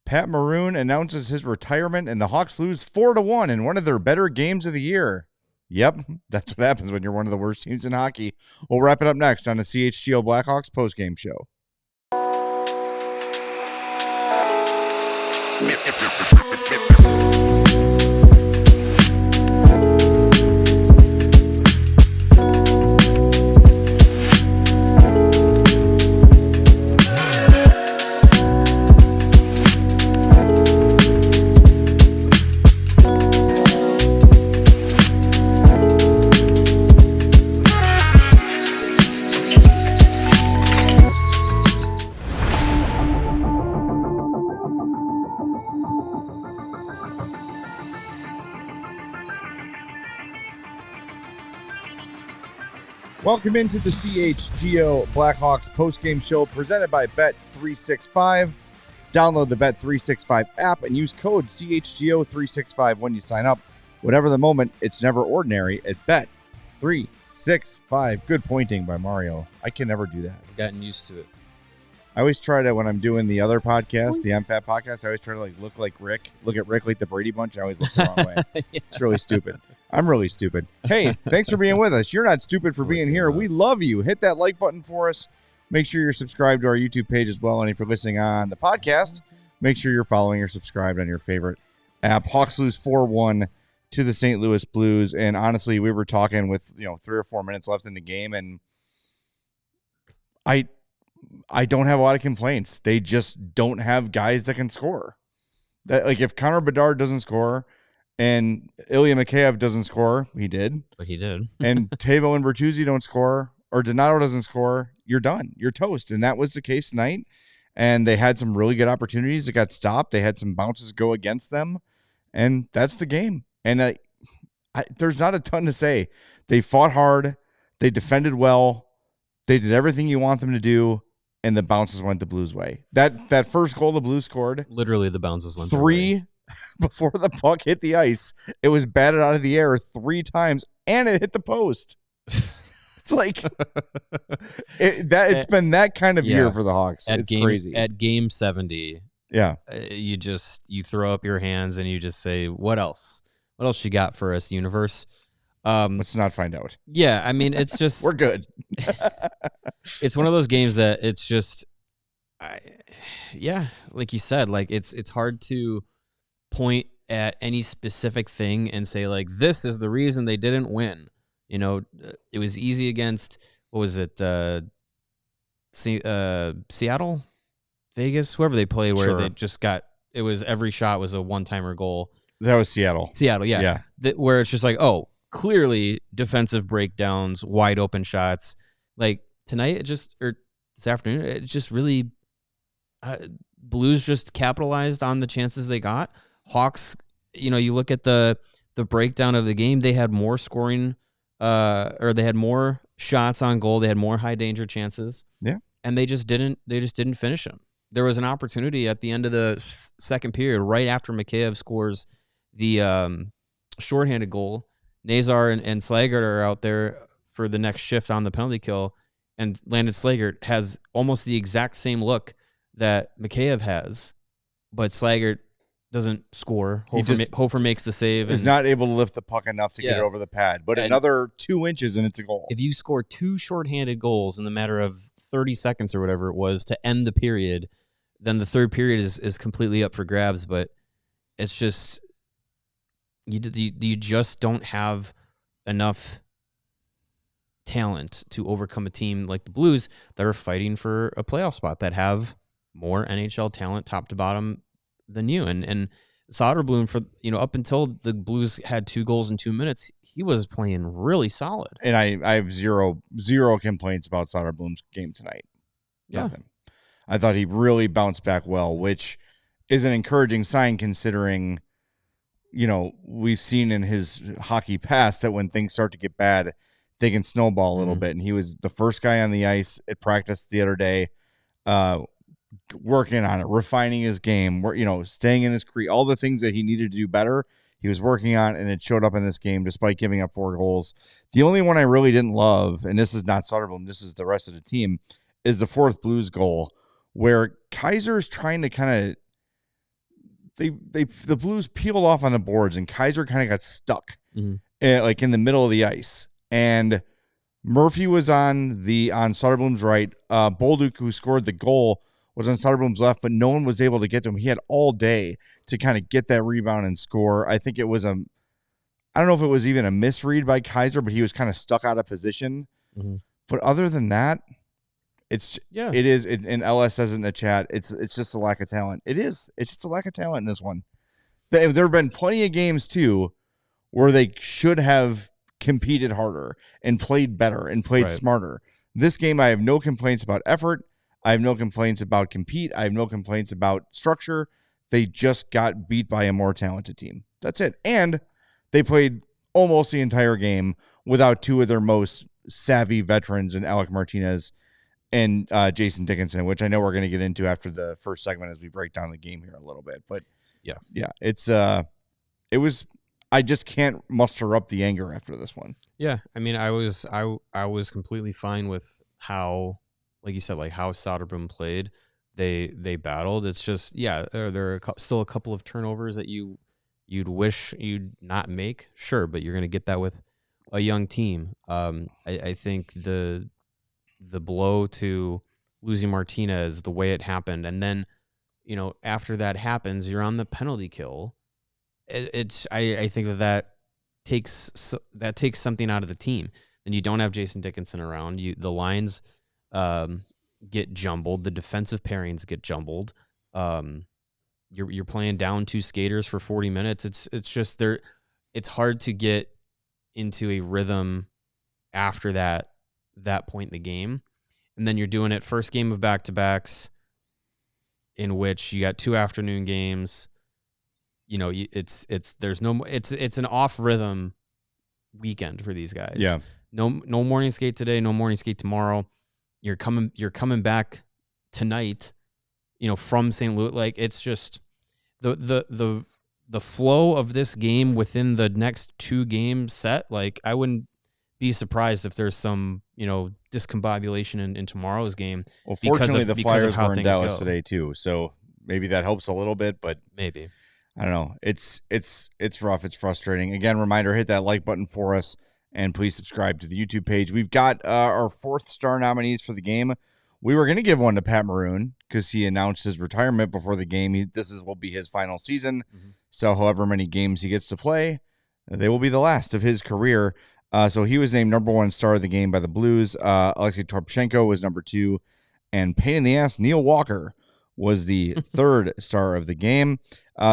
Pat Maroon announces his retirement, and the Hawks lose 4-1 in one of their better games of the year. Yep, that's what happens when you're one of the worst teams in hockey. We'll wrap it up next on the CHGO Blackhawks postgame show. Welcome into the CHGO Blackhawks postgame show presented by Bet365. Download the Bet365 app and use code CHGO365 when you sign up. Whatever the moment, it's never ordinary at Bet365. Good pointing by Mario. I can never do that. I've gotten used to it. I always try to, when I'm doing the other podcast, the MPAT podcast, I always try to look like Rick. Look at Rick like the Brady Bunch. I always look the wrong way. Yeah. It's really stupid. I'm really stupid. Hey, thanks for being with us. You're not stupid for being here. We love you. Hit that like button for us. Make sure you're subscribed to our YouTube page as well. And if you're listening on the podcast, make sure you're following or subscribed on your favorite app. Hawks lose 4-1 to the St. Louis Blues. And honestly, we were talking with 3 or 4 minutes left in the game, and I don't have a lot of complaints. They just don't have guys that can score. If Connor Bedard doesn't score and Ilya Mikheyev doesn't score, he did. But he did. And Teuvo and Bertuzzi don't score, or Donato doesn't score, you're done. You're toast. And that was the case tonight. And they had some really good opportunities that got stopped. They had some bounces go against them. And that's the game. And there's not a ton to say. They fought hard. They defended well. They did everything you want them to do. And the bounces went the Blues' way. That first goal the Blues scored. Literally the bounces went 3 before the puck hit the ice. It was batted out of the air 3 times, and it hit the post. It's like it's been that kind of year for the Hawks. It's crazy. At game 70, you throw up your hands and you just say, "What else? What else you got for us, universe?" Let's not find out. Yeah, I mean, it's just we're good. It's one of those games that it's just, like you said, like it's hard to point at any specific thing and say like this is the reason they didn't win. It was easy against what was it, Seattle, Vegas, whoever they played, where they just got it was every shot was a one-timer goal. That was Seattle. Yeah. Where it's just like, oh, clearly defensive breakdowns, wide open shots. Like tonight, or this afternoon, it just really Blues just capitalized on the chances they got. Hawks, you look at the breakdown of the game, they had more scoring, or they had more shots on goal, they had more high danger chances. Yeah, and they just didn't finish them. There was an opportunity at the end of the second period, right after Mikheyev scores the shorthanded goal. Nazar and Slaggert are out there for the next shift on the penalty kill, and Landon Slaggert has almost the exact same look that Mikheyev has, but Slaggert doesn't score. Hofer makes the save. He's not able to lift the puck enough to get it over the pad, but another 2 inches and it's a goal. If you score 2 shorthanded goals in the matter of 30 seconds or whatever it was to end the period, then the third period is completely up for grabs, but it's just... You just don't have enough talent to overcome a team like the Blues that are fighting for a playoff spot, that have more NHL talent top to bottom than you. And Soderblom, for up until the Blues had 2 goals in 2 minutes, he was playing really solid. And I have zero complaints about Soderblom's game tonight. Nothing. I thought he really bounced back well, which is an encouraging sign considering we've seen in his hockey past that when things start to get bad, they can snowball a little bit. And he was the first guy on the ice at practice the other day, working on it, refining his game, staying in his crease, all the things that he needed to do better. He was working on, and it showed up in this game despite giving up 4 goals. The only one I really didn't love, and this is not Soderblom, this is the rest of the team, is the 4th Blues goal, where Kaiser is trying to kind of the Blues peeled off on the boards, and Kaiser kind of got stuck, like in the middle of the ice. And Murphy was on Soderblom's right. Bolduc, who scored the goal, was on Soderblom's left, but no one was able to get to him. He had all day to kind of get that rebound and score. I think it was I don't know if it was even a misread by Kaiser, but he was kind of stuck out of position. But other than that, it is. And LS says in the chat, it's just a lack of talent. It is. It's just a lack of talent in this one. There have been plenty of games too where they should have competed harder and played better and played smarter. This game, I have no complaints about effort. I have no complaints about compete. I have no complaints about structure. They just got beat by a more talented team. That's it. And they played almost the entire game without two of their most savvy veterans in Alec Martinez and Jason Dickinson, which I know we're going to get into after the first segment as we break down the game here a little bit. But yeah, it was. I just can't muster up the anger after this one. Yeah, I mean, I was completely fine with how, like you said, like how Soderblom played. They battled. It's just there are still a couple of turnovers that you'd wish you'd not make. Sure, but you're going to get that with a young team. I think the blow to losing Martinez, the way it happened, and then after that happens, you're on the penalty kill. I think that takes something out of the team. And you don't have Jason Dickinson around. The lines get jumbled. The defensive pairings get jumbled. You're playing down two skaters for 40 minutes. It's just there. It's hard to get into a rhythm after that point in the game. And then you're doing it first game of back-to-backs in which you got two afternoon games. It's an off rhythm weekend for these guys. Yeah. No morning skate today, no morning skate tomorrow. You're coming back tonight, from St. Louis. Like, it's just the flow of this game within the next two game set. Like, I wouldn't be surprised if there's some, discombobulation in tomorrow's game. Well, fortunately, the Flyers were in Dallas today too, so maybe that helps a little bit, but maybe. I don't know. It's rough. It's frustrating. Again, reminder, hit that like button for us, and please subscribe to the YouTube page. We've got our 4th star nominees for the game. We were going to give one to Pat Maroon because he announced his retirement before the game. This will be his final season. So however many games he gets to play, they will be the last of his career. So he was named number 1 star of the game by the Blues. Alexei Torpchenko was number 2. And pain in the ass, Neil Walker was the 3rd star of the game.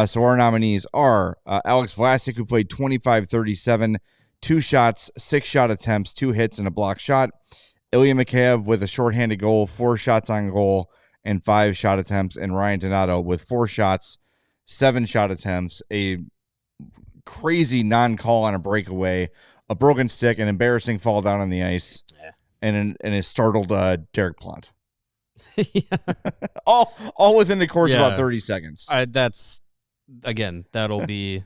So our nominees are Alex Vlasic, who played 25-37, 2 shots, 6 shot attempts, 2 hits, and a block shot. Ilya Mikheyev with a shorthanded goal, 4 shots on goal, and 5 shot attempts. And Ryan Donato with 4 shots, 7 shot attempts, a crazy non-call on a breakaway, a broken stick, an embarrassing fall down on the ice, and a startled Derek Plant. all within the course of about 30 seconds. That'll be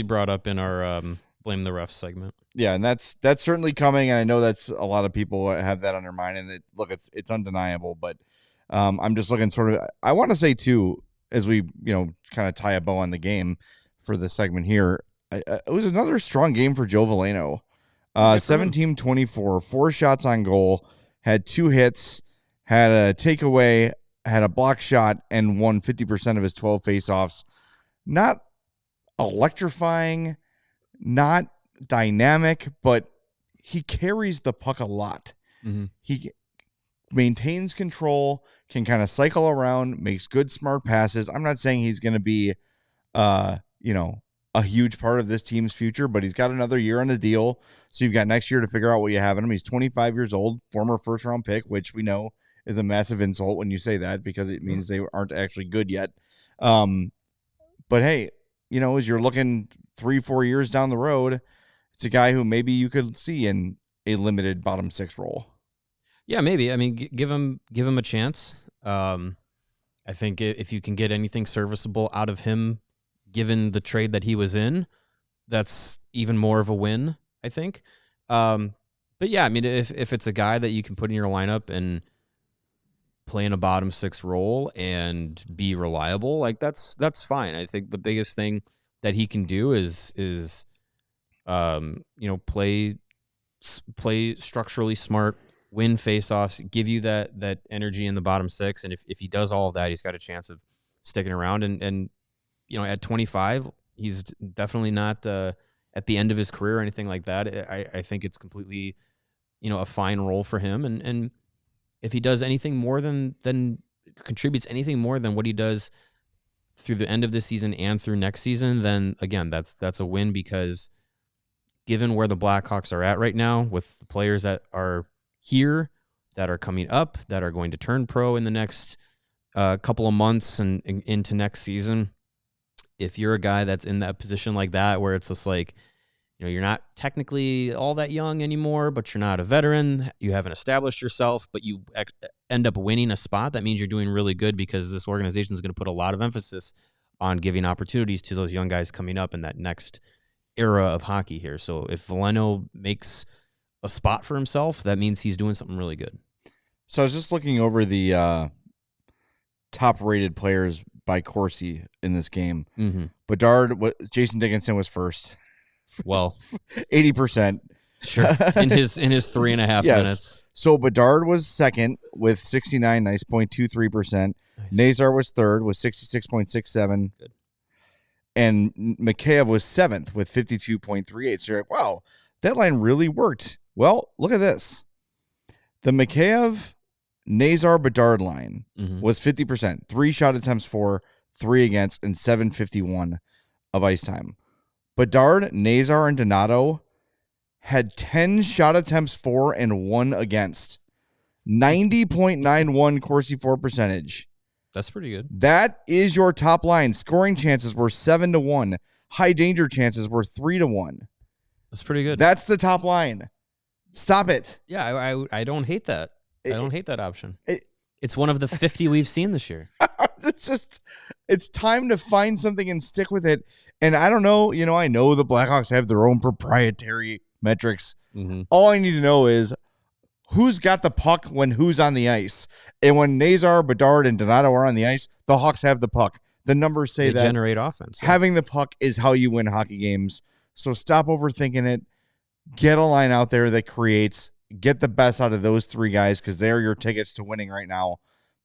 brought up in our blame the refs segment. Yeah, and that's certainly coming, and I know that's a lot of people have that on their mind, and it's undeniable. But I'm just looking sort of. I want to say too, as we kind of tie a bow on the game for this segment here. It was another strong game for Joe Veleno. 17-24, 4 shots on goal, had 2 hits, had a takeaway, had a block shot, and won 50% of his 12 faceoffs. Not electrifying, not dynamic, but he carries the puck a lot. He maintains control, can kind of cycle around, makes good, smart passes. I'm not saying he's going to be, a huge part of this team's future, but he's got another year on the deal. So you've got next year to figure out what you have in him. He's 25 years old, former first-round pick, which we know is a massive insult when you say that because it means they aren't actually good yet. But hey, as you're looking 3-4 years down the road, it's a guy who maybe you could see in a limited bottom 6 role. Yeah, maybe. I mean, give him a chance. I think if you can get anything serviceable out of him, given the trade that he was in, that's even more of a win, I think. But yeah, I mean, if it's a guy that you can put in your lineup and play in a bottom six role and be reliable, like that's fine. I think the biggest thing that he can do is play structurally smart, win faceoffs, give you that energy in the bottom six. And if he does all of that, he's got a chance of sticking around. And at 25, he's definitely not at the end of his career or anything like that. I think it's completely, a fine role for him. And if he does anything more than contributes anything more than what he does through the end of this season and through next season, then again, that's a win, because given where the Blackhawks are at right now with the players that are here, that are coming up, that are going to turn pro in the next couple of months and into next season, if you're a guy that's in that position like that, where it's just like, you're not technically all that young anymore, but you're not a veteran, you haven't established yourself, but you end up winning a spot, that means you're doing really good, because this organization is going to put a lot of emphasis on giving opportunities to those young guys coming up in that next era of hockey here. So if Veleno makes a spot for himself, that means he's doing something really good. So I was just looking over the top-rated players by Corsi in this game. Mm-hmm. Bedard, Jason Dickinson was first. Well, 80%. Sure. In his 3.5 minutes. So Bedard was second with 69, nice 0.23%. Nice. Nazar was third with 66.67. Good. And Mikheyev was seventh with 52.38. So you're like, wow, that line really worked. Well, look at this. The Mikheyev Nazar Bedard line was 50%. 3 shot attempts for, 3 against, and 751 of ice time. Bedard, Nazar, and Donato had 10 shot attempts for and 1 against. 90.91 Corsi for percentage. That's pretty good. That is your top line. Scoring chances were 7-1. High danger chances were 3-1. That's pretty good. That's the top line. Stop it. Yeah, I don't hate that. I don't hate that option. It's one of the 50 we've seen this year. It's time to find something and stick with it. And I don't know, I know the Blackhawks have their own proprietary metrics. Mm-hmm. All I need to know is who's got the puck when who's on the ice. And when Nazar, Bedard, and Donato are on the ice, the Hawks have the puck. The numbers say that generate offense. Having the puck is how you win hockey games. So stop overthinking it. Get a line out there that creates. Get the best out of those 3 guys, because they're your tickets to winning right now.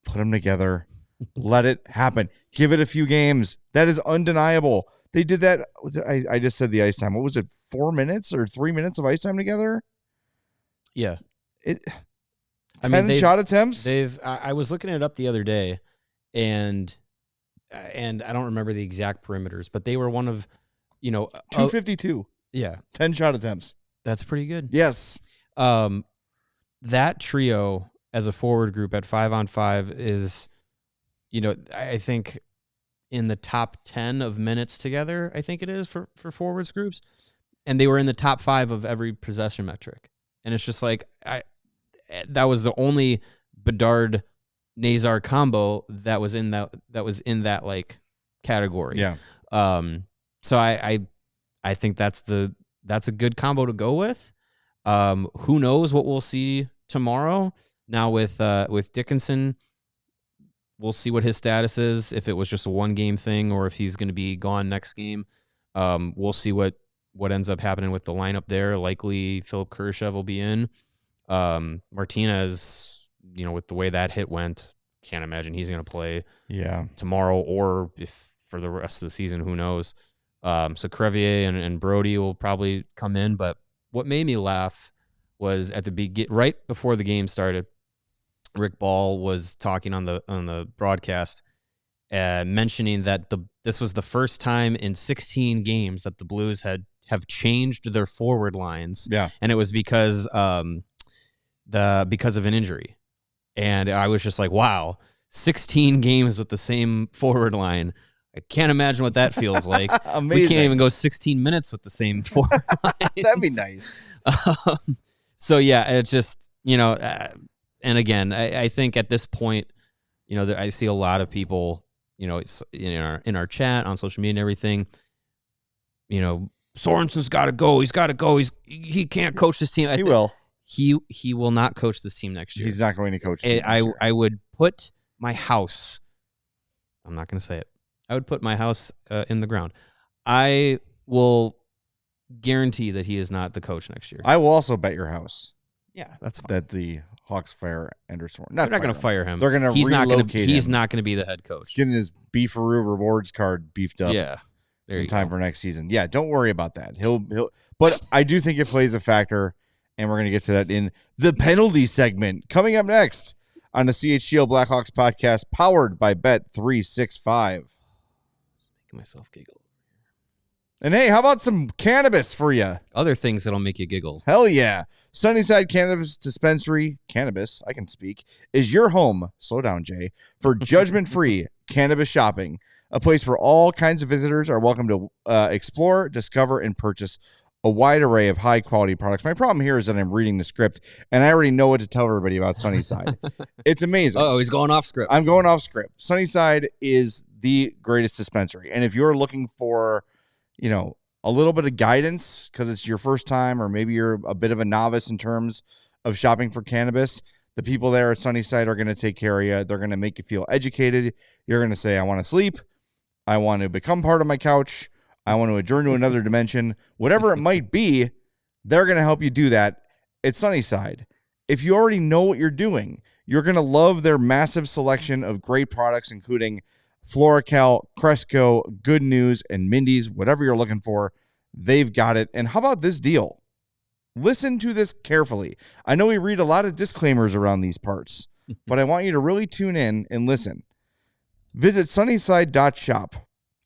Put them together. Let it happen. Give it a few games. That is undeniable. They did that. I just said the ice time. What was it? 4 minutes or 3 minutes of ice time together? Yeah. 10 shot attempts? I was looking it up the other day, and I don't remember the exact perimeters, but they were one of, 252. Yeah. 10 shot attempts. That's pretty good. Yes. That trio as a forward group at 5-on-5 is, I think in the top 10 of minutes together, I think it is for forwards groups. And they were in the top 5 of every possession metric. And it's just like, that was the only Bedard Nazar combo that was in that like category. Yeah. So I think that's a good combo to go with. Who knows what we'll see tomorrow? Now with Dickinson, we'll see what his status is, if it was just a 1-game thing or if he's going to be gone next game. We'll see what ends up happening with the lineup there. Likely Philip Kurashev will be in. Martinez, with the way that hit went, can't imagine he's going to play tomorrow, or if for the rest of the season, who knows. So Crevier and Brody will probably come in, but what made me laugh was at the right before the game started, Rick Ball was talking on the broadcast, mentioning that this was the first time in 16 games that the Blues have changed their forward lines. Yeah, and it was because of an injury, and I was just like, wow, 16 games with the same forward line. I can't imagine what that feels like. Amazing. We can't even go 16 minutes with the same forward line. That'd be nice. So yeah, it's just, and again, I think at this point, I see a lot of people, it's in our chat on social media and everything, Sorensen's got to go. He's got to go. He can't coach this team. He will. He will not coach this team next year. He's not going to coach. I would put my house, I'm not going to say it. I would put my house in the ground. I will guarantee that he is not the coach next year. I will also bet your house. Yeah, that's fine. That the Hawks fire Anderson. They're not going to fire him. They're going to relocate him. He's not going to be the head coach. He's getting his Beefaroo rewards card beefed up. Yeah. In time for next season. Yeah, don't worry about that. He'll but I do think it plays a factor, and we're going to get to that in the penalty segment coming up next on the CHGO Blackhawks podcast powered by Bet365. Making myself giggle. And hey, how about some cannabis for you? Other things that'll make you giggle. Hell yeah. Sunnyside Cannabis Dispensary, cannabis, I can speak, is your home, slow down, Jay, for judgment-free cannabis shopping. A place where all kinds of visitors are welcome to explore, discover, and purchase a wide array of high-quality products. My problem here is that I'm reading the script, and I already know what to tell everybody about Sunnyside. It's amazing. Oh, he's going off script. I'm going off script. Sunnyside is the greatest dispensary, and if you're looking for a little bit of guidance because it's your first time or maybe you're a bit of a novice in terms of shopping for cannabis, the people there at Sunnyside are going to take care of you. They're going to make you feel educated. You're going to say, I want to sleep. I want to become part of my couch. I want to adjourn to another dimension. Whatever it might be, they're going to help you do that at Sunnyside. If you already know what you're doing, you're going to love their massive selection of great products, including Floracal, Cresco, Good News, and Mindy's. Whatever you're looking for, they've got it. And how about this deal? Listen to this carefully. I know we read a lot of disclaimers around these parts, but I want you to really tune in and listen. Visit sunnyside.shop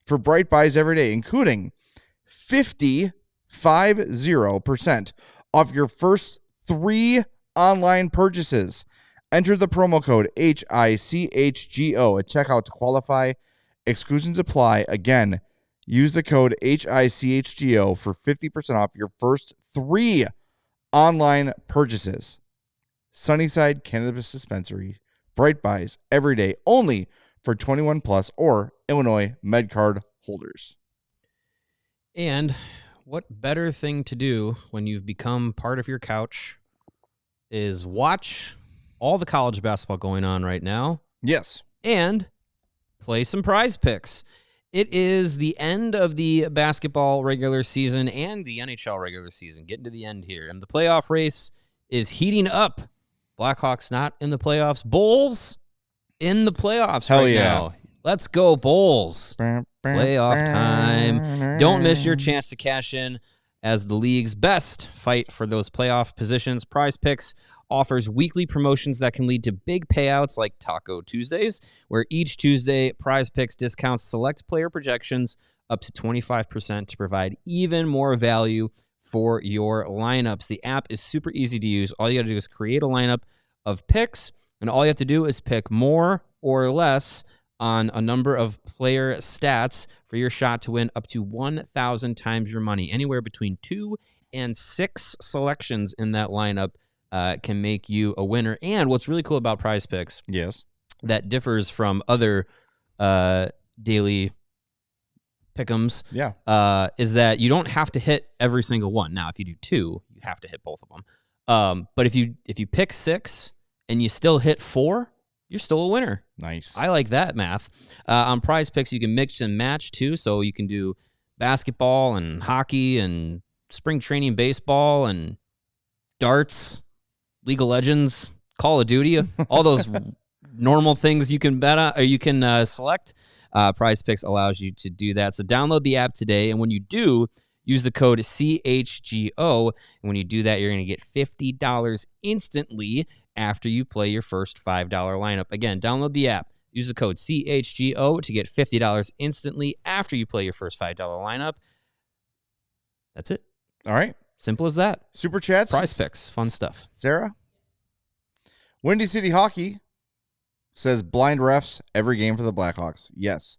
for bright buys every day, including 50% off your first 3 online purchases. Enter the promo code HICHGO at checkout to qualify. Exclusions apply. Again, use the code HICHGO for 50% off your first 3 online purchases. Sunnyside Cannabis Dispensary. Bright buys every day, only for 21 plus or Illinois MedCard holders. And what better thing to do when you've become part of your couch is watch all the college basketball going on right now. Yes. And play some Prize Picks. It is the end of the basketball regular season and the NHL regular season. Getting to the end here. And the playoff race is heating up. Blackhawks not in the playoffs. Bulls in the playoffs now. Let's go, Bulls. Playoff time. Don't miss your chance to cash in as the league's best fight for those playoff positions. Prize Picks offers weekly promotions that can lead to big payouts like Taco Tuesdays, where each Tuesday, Prize Picks discounts select player projections up to 25% to provide even more value for your lineups. The app is super easy to use. All you got to do is create a lineup of picks, and all you have to do is pick more or less on a number of player stats for your shot to win up to 1,000 times your money. Anywhere between 2 and 6 selections in that lineup can make you a winner. And what's really cool about Prize Picks, yes, that differs from other daily pick'ems, is that you don't have to hit every single one. Now, if you do 2, you have to hit both of them. But if you pick 6 and you still hit 4, you're still a winner. Nice. I like that math. On Prize Picks, you can mix and match too. So you can do basketball and hockey and spring training baseball and darts, League of Legends, Call of Duty, all those normal things you can bet on, or you can select. Prize Picks allows you to do that. So download the app today, and when you do, use the code CHGO. And when you do that, you're going to get $50 instantly after you play your first $5 lineup. Again, download the app. Use the code CHGO to get $50 instantly after you play your first $5 lineup. That's it. All right. Simple as that. Super chats. Prize Picks. Fun stuff. Sarah? Windy City Hockey says blind refs every game for the Blackhawks. Yes.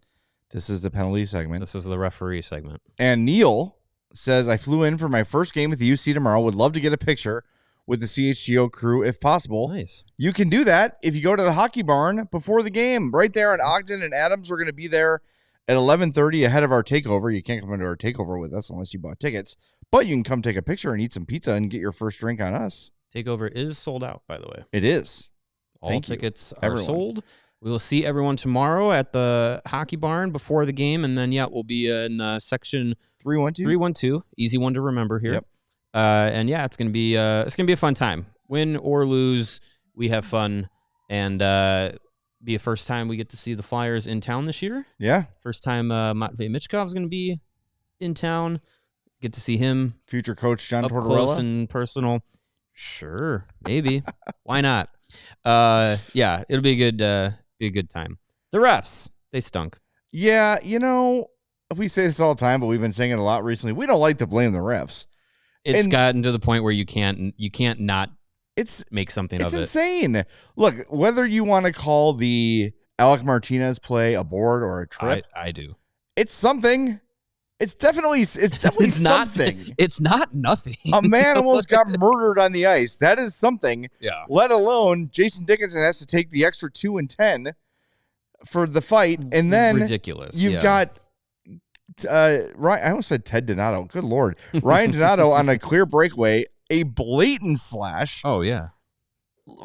This is the penalty segment. This is the referee segment. And Neil says, I flew in for my first game with the UC tomorrow. Would love to get a picture with the CHGO crew if possible. Nice. You can do that if you go to the hockey barn before the game. Right there in Ogden and Adams, we're going to be there at 11:30 ahead of our takeover. You can't come into our takeover with us unless you bought tickets, but you can come take a picture and eat some pizza and get your first drink on us. Takeover is sold out, by the way. It is. All Thank you, tickets are everyone. sold. We will see everyone tomorrow at the hockey barn before the game, and then we'll be in section 312. Easy one to remember here. Yep. And it's gonna be a fun time. Win or lose, we have fun, and be a first time we get to see the Flyers in town this year. Yeah. First time Matvei Michkov is gonna be in town. Get to see him, Future coach John up Tortorella. close and personal. Sure, maybe. Why not? It'll be a good time. The refs, they stunk. Yeah, we say this all the time, but we've been saying it a lot recently. We don't like to blame the refs. It's gotten to the point where you can't not make something of it. It's insane. Look, whether you want to call the Alec Martinez play a board or a trip, I do. It's something. It's definitely something. It's not nothing. A man almost got murdered on the ice. That is something. Yeah. Let alone Jason Dickinson has to take the extra 2 and 10 for the fight, and then ridiculous. You've got Ryan. I almost said Ted Donato. Good Lord, Ryan Donato on a clear breakaway, a blatant slash. Oh yeah.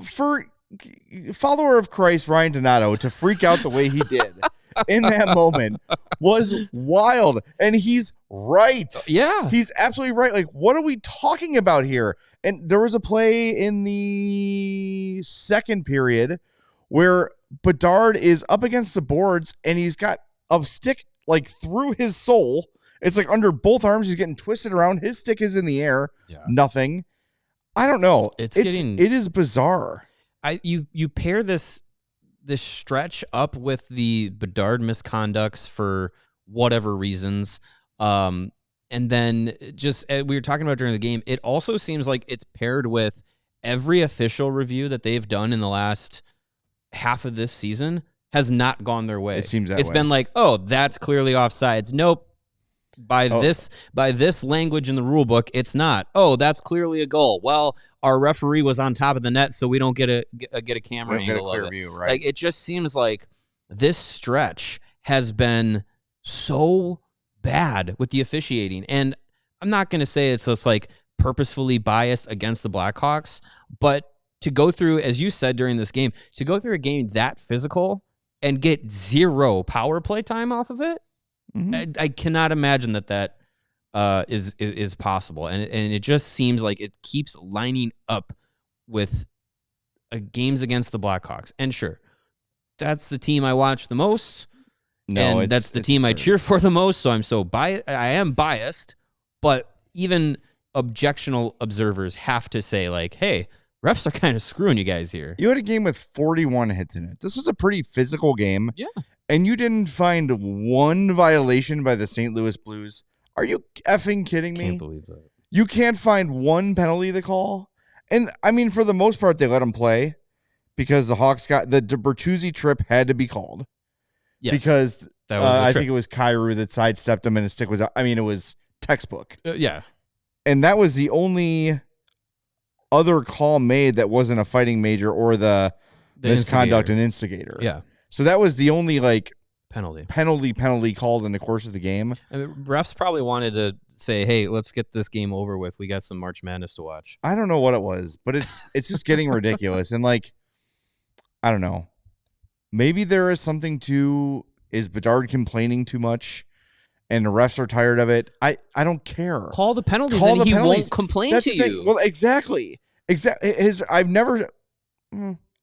For follower of Christ Ryan Donato to freak out the way he did in that moment was wild, and he's right. Yeah, he's absolutely right. Like, what are we talking about here? And there was a play in the second period where Bedard is up against the boards, and he's got a stick like through his soul. It's like under both arms. He's getting twisted around. His stick is in the air. Yeah. Nothing. I don't know. It is bizarre. You pair this stretch up with the Bedard misconducts for whatever reasons, and then just we were talking about during the game, it also seems like it's paired with every official review that they've done in the last half of this season has not gone their way. It seems that it's way. been like, oh, that's clearly offsides. Nope. By this language in the rule book, it's not. Oh, that's clearly a goal. Well, our referee was on top of the net, so we don't get a camera angle of it. View, right? Like, it just seems like this stretch has been so bad with the officiating, and I'm not going to say it's just like purposefully biased against the Blackhawks, but to go through, as you said during this game, to go through a game that physical and get 0 power play time off of it. Mm-hmm. I cannot imagine that is possible, and it just seems like it keeps lining up with games against the Blackhawks. And sure, that's the team I watch the most, and that's the team I cheer for the most. So I'm so biased. I am biased, but even objectional observers have to say, like, hey, refs are kind of screwing you guys here. You had a game with 41 hits in it. This was a pretty physical game. Yeah. And you didn't find one violation by the St. Louis Blues. Are you effing kidding me? Can't believe that. You can't find one penalty to call. And, I mean, for the most part, they let him play because the Hawks got the Bertuzzi trip had to be called. Yes. Because that was I think it was Kyrou that sidestepped him and his stick was out. I mean, it was textbook. Yeah. And that was the only other call made that wasn't a fighting major or the misconduct and instigator. Yeah. So that was the only penalty called in the course of the game. I mean, refs probably wanted to say, "Hey, let's get this game over with. We got some March Madness to watch." I don't know what it was, but it's just getting ridiculous. And like, I don't know. Maybe there is something to is Bedard complaining too much, and the refs are tired of it. I don't care. Call the penalties, and he won't complain to you. Well, exactly.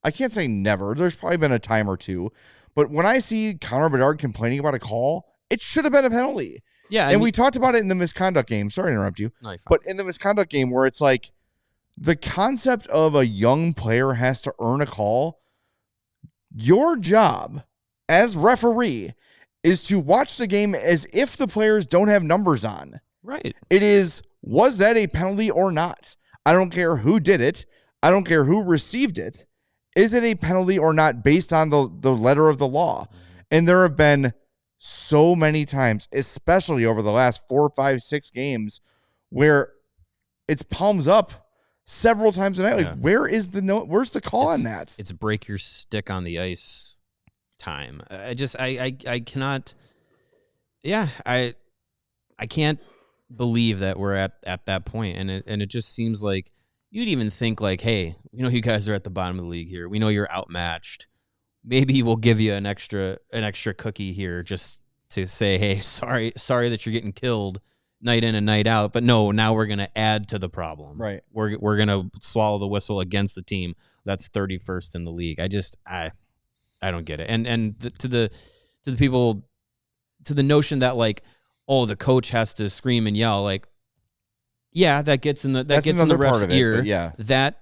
I can't say never. There's probably been a time or two. But when I see Connor Bedard complaining about a call, it should have been a penalty. Yeah. And we talked about it in the misconduct game. Sorry to interrupt you. No, but in the misconduct game where it's like the concept of a young player has to earn a call, your job as referee is to watch the game as if the players don't have numbers on. Right. It is, was that a penalty or not? I don't care who did it. I don't care who received it. Is it a penalty or not based on the letter of the law? And there have been so many times, especially over the last 4, 5, 6 games, where it's palms up several times a night. Like, where's the call on that? It's break your stick on the ice time. I cannot. Yeah, I can't believe that we're at that point, and it just seems like you'd even think like, hey, you guys are at the bottom of the league here. We know you're outmatched. Maybe we'll give you an extra cookie here just to say, hey, sorry that you're getting killed night in and night out. But no, now we're going to add to the problem. Right. We're going to swallow the whistle against the team that's 31st in the league. I don't get it. And to the people, to the notion that like, oh, the coach has to scream and yell, like, yeah, that gets in the ref's ear. Yeah. That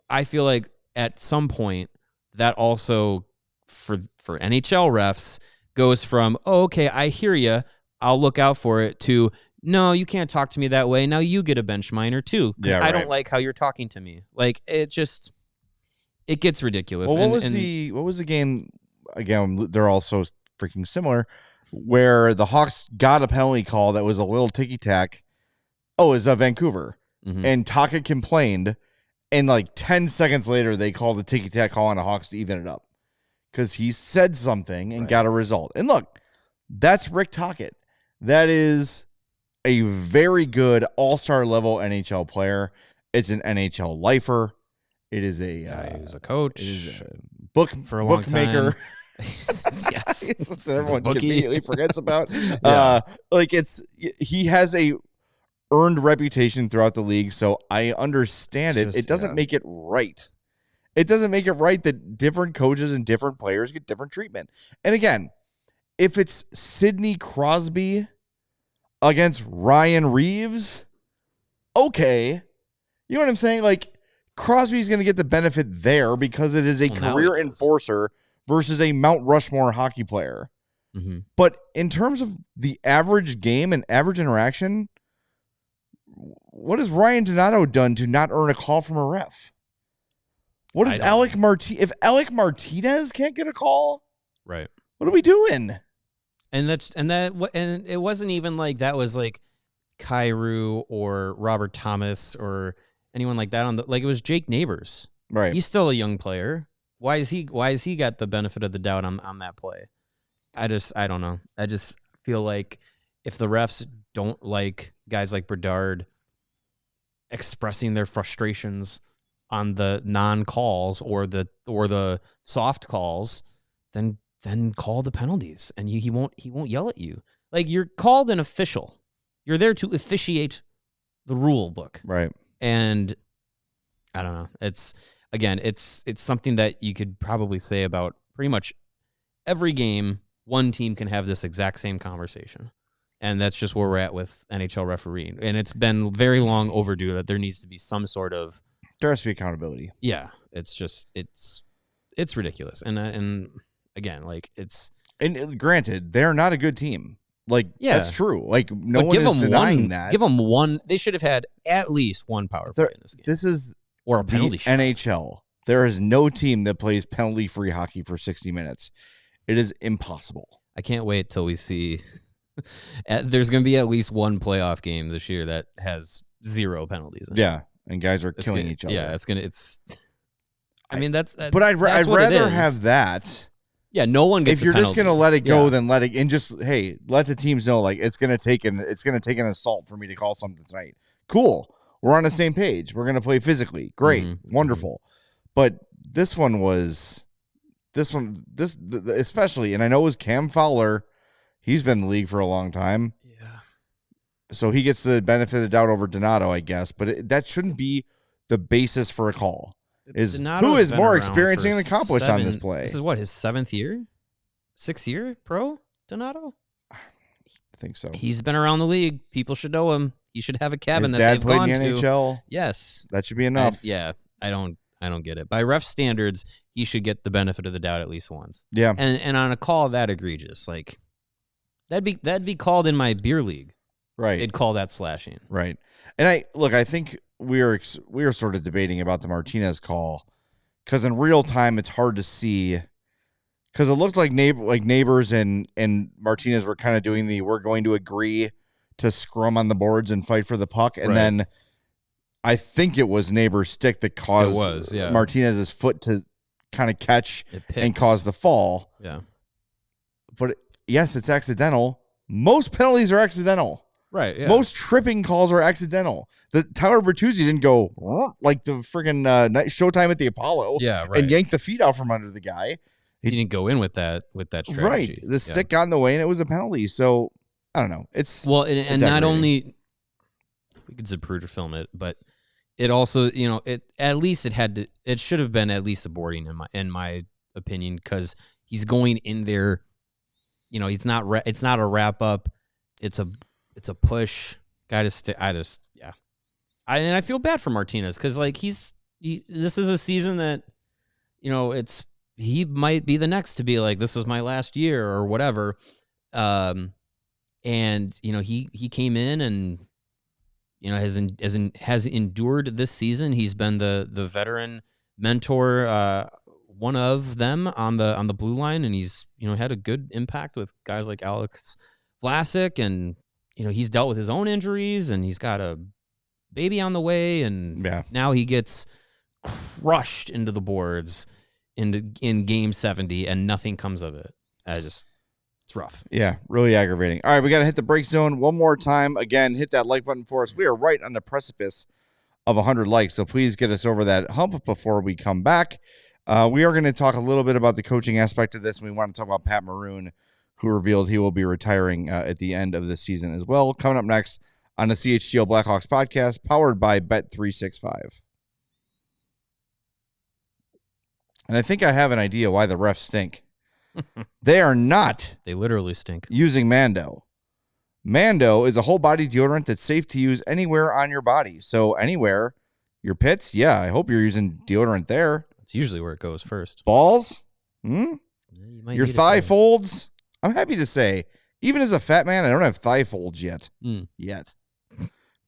I feel like at some point that also for NHL refs goes from, oh, okay, I hear you, I'll look out for it, to, no, you can't talk to me that way. Now you get a bench minor too. Yeah, I don't like how you're talking to me. Like, it gets ridiculous. Well, what was the game? Again, they're all so freaking similar, where the Hawks got a penalty call that was a little ticky-tack. Oh, it's Vancouver. Mm-hmm. And Taka complained, and like 10 seconds later, they called the ticky-tack call on the Hawks to even it up. Because he said something and got a result. And look, that's Rick Tocchet. That is a very good all-star level NHL player. It's an NHL lifer. It is a he was a coach. It is a for a long bookmaker. Time. Yes, everyone conveniently forgets about. He has a earned reputation throughout the league, so I understand it. It doesn't make it right. It doesn't make it right that different coaches and different players get different treatment. And again, if it's Sidney Crosby against Ryan Reeves, okay. You know what I'm saying? Like, Crosby's going to get the benefit there because it is a career enforcer versus a Mount Rushmore hockey player. Mm-hmm. But in terms of the average game and average interaction, what has Ryan Donato done to not earn a call from a ref? What is Alec Martinez? If Alec Martinez can't get a call, right? What are we doing? And it wasn't even like that was like Kyrou or Robert Thomas or anyone like that it was Jake Neighbors. Right. He's still a young player. Why is he got the benefit of the doubt on that play? I don't know. I just feel like if the refs don't like guys like Bedard expressing their frustrations on the non-calls or the soft calls, then call the penalties, and he won't yell at you. Like, you're called an official. You're there to officiate the rule book. Right. And I don't know. It's something that you could probably say about pretty much every game. One team can have this exact same conversation. And that's just where we're at with NHL refereeing. And it's been very long overdue that there needs to be some sort of... There has to be accountability. Yeah. It's just... It's ridiculous. And again, like, it's... And granted, they're not a good team. Like, yeah, that's true. Like, no one is denying that. Give them one... They should have had at least one power play in this game. This is... Or a penalty shot. NHL. There is no team that plays penalty-free hockey for 60 minutes. It is impossible. I can't wait till we see... There's going to be at least one playoff game this year that has 0 penalties in it. Yeah, and guys are killing each other. Yeah, I mean, that's... But I'd rather have that. Yeah, no one gets. If you're just going to let it go, then let it, and just let the teams know, like, it's going to take an assault for me to call something tonight. Cool, we're on the same page. We're going to play physically. Great, wonderful. But this especially, and I know it was Cam Fowler. He's been in the league for a long time. Yeah. So he gets the benefit of the doubt over Donato, I guess. But that shouldn't be the basis for a call. Who is more experienced and accomplished on this play? This is what, his 7th year? 6th year pro, Donato? I think so. He's been around the league. People should know him. He should have a cabin His that dad they've gone played in the to. NHL. Yes. That should be enough. I don't get it. By ref standards, he should get the benefit of the doubt at least once. Yeah. And on a call that egregious, like... That'd be called in my beer league. Right. They'd call that slashing. Right. And I think we are sort of debating about the Martinez call because in real time it's hard to see because it looked like Neighbors and Martinez were kind of doing we're going to agree to scrum on the boards and fight for the puck, and then I think it was Neighbors' stick that caused Martinez's foot to kind of catch and cause the fall. Yeah. But yes, it's accidental. Most penalties are accidental. Right. Yeah. Most tripping calls are accidental. The Tyler Bertuzzi didn't go like the friggin' Showtime at the Apollo. Yeah. Right. And yank the feet out from under the guy. He didn't go in with that strategy. Right. The stick got in the way and it was a penalty. So I don't know. It's and not only we could Zapruder film it, but it also, it should have been at least a boarding in my opinion, because he's going in there. It's not a wrap up. It's a push. Guy to stay. I feel bad for Martinez because this is a season that he might be the next to be like, this is my last year or whatever. And he came in and has endured this season. He's been the veteran mentor, one of them on the blue line, and he's had a good impact with guys like Alex Vlasic, and he's dealt with his own injuries, and he's got a baby on the way, and now he gets crushed into the boards in game 70, and nothing comes of it. It's rough. Yeah, really aggravating. All right, we got to hit the break zone one more time. Again, hit that like button for us. We are right on the precipice of 100 likes, so please get us over that hump before we come back. We are going to talk a little bit about the coaching aspect of this, and we want to talk about Pat Maroon, who revealed he will be retiring at the end of this season as well. Coming up next on the CHGO Blackhawks podcast, powered by Bet365. And I think I have an idea why the refs stink. They are not. They literally stink. Using Mando. Mando is a whole body deodorant that's safe to use anywhere on your body. So anywhere, your pits, I hope you're using deodorant there. It's usually where it goes first. Balls? Your thigh folds? I'm happy to say, even as a fat man, I don't have thigh folds yet. Yet.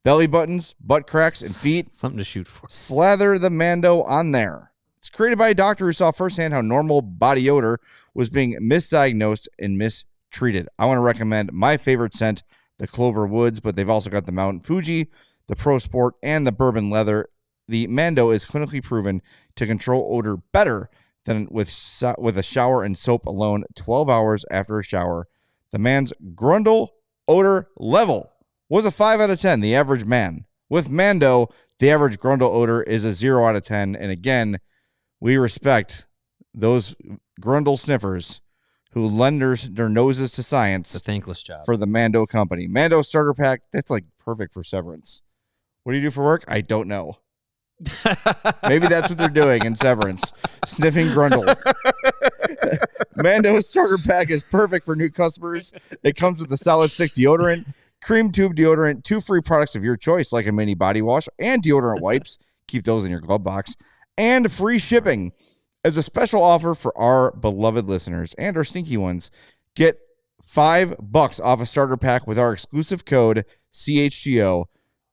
Belly buttons, butt cracks, and feet. Something to shoot for. Slather the Mando on there. It's created by a doctor who saw firsthand how normal body odor was being misdiagnosed and mistreated. I want to recommend my favorite scent, the Clover Woods, but they've also got the Mount Fuji, the Pro Sport, and the Bourbon Leather. The Mando is clinically proven to control odor better than with a shower and soap alone 12 hours after a shower. The man's Grundle odor level was a 5 out of 10, the average man. With Mando, the average Grundle odor is a 0 out of 10. And again, we respect those Grundle sniffers who lend their noses to science. It's a thankless job. For the Mando company. Mando starter pack, that's like perfect for Severance. What do you do for work? I don't know. Maybe that's what they're doing in Severance. Sniffing Grundles. Mando starter pack is perfect for new customers. It comes with a solid stick deodorant, cream tube deodorant, 2 free products of your choice like a mini body wash and deodorant wipes. Keep those in your glove box. And free shipping. As a special offer for our beloved listeners and our stinky ones, get $5 off a starter pack with our exclusive code CHGO.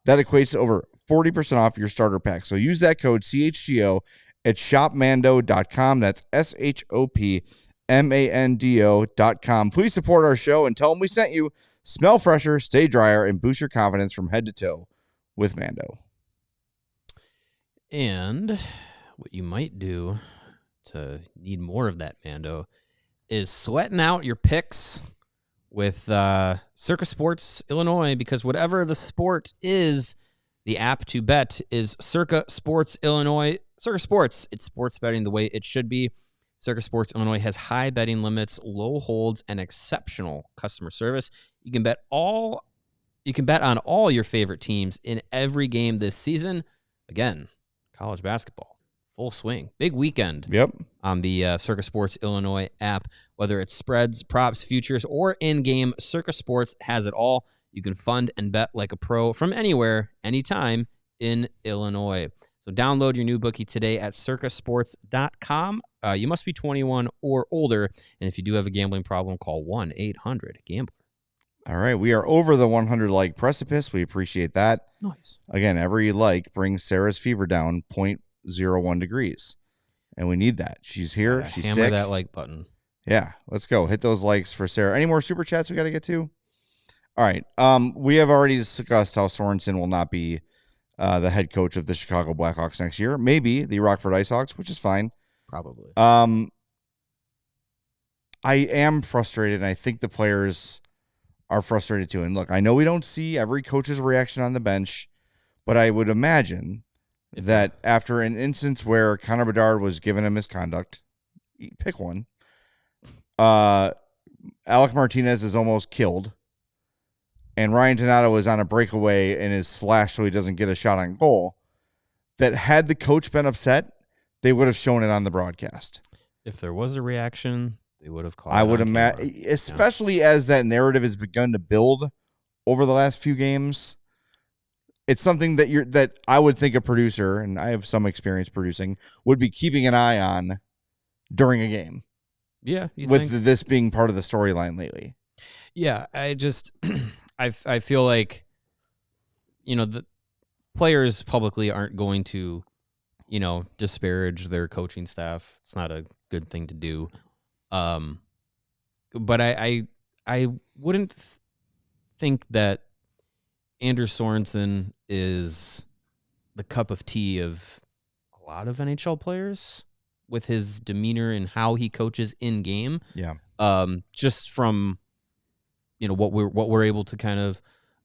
That equates to over 40% off your starter pack. So use that code CHGO at shopmando.com. That's SHOPMANDO.com. Please support our show and tell them we sent you. Smell fresher, stay drier, and boost your confidence from head to toe with Mando. And what you might do to need more of that Mando is sweating out your picks with Circa Sports Illinois, because whatever the sport is, the app to bet is Circa Sports Illinois. Circa Sports, it's sports betting the way it should be. Circa Sports Illinois has high betting limits, low holds, and exceptional customer service. You can bet on all your favorite teams in every game this season. Again, college basketball, full swing, big weekend. Yep. On the Circa Sports Illinois app, whether it's spreads, props, futures, or in-game, Circa Sports has it all. You can fund and bet like a pro from anywhere, anytime in Illinois. So download your new bookie today at circasports.com. You must be 21 or older, and if you do have a gambling problem, call 1-800-GAMBLER. All right, we are over the 100-like precipice. We appreciate that. Nice. Again, every like brings Sarah's fever down 0.01 degrees, and we need that. She's here. She's hammer sick. That like button. Yeah, let's go. Hit those likes for Sarah. Any more super chats we got to get to? All right. We have already discussed how Sorensen will not be the head coach of the Chicago Blackhawks next year. Maybe the Rockford IceHawks, which is fine. Probably. I am frustrated, and I think the players are frustrated too. And look, I know we don't see every coach's reaction on the bench, but I would imagine that after an instance where Connor Bedard was given a misconduct, pick one, Alec Martinez is almost killed, and Ryan Donato is on a breakaway and is slashed so he doesn't get a shot on goal, that had the coach been upset, they would have shown it on the broadcast. If there was a reaction, they would have called I would imagine, especially as that narrative has begun to build over the last few games. It's something that I would think a producer, and I have some experience producing, would be keeping an eye on during a game. Yeah, this being part of the storyline lately. Yeah, I just I feel like the players publicly aren't going to disparage their coaching staff. It's not a good thing to do. But I wouldn't think that Anders Sorensen is the cup of tea of a lot of NHL players with his demeanor and how he coaches in game. Yeah. Just from what we're able to kind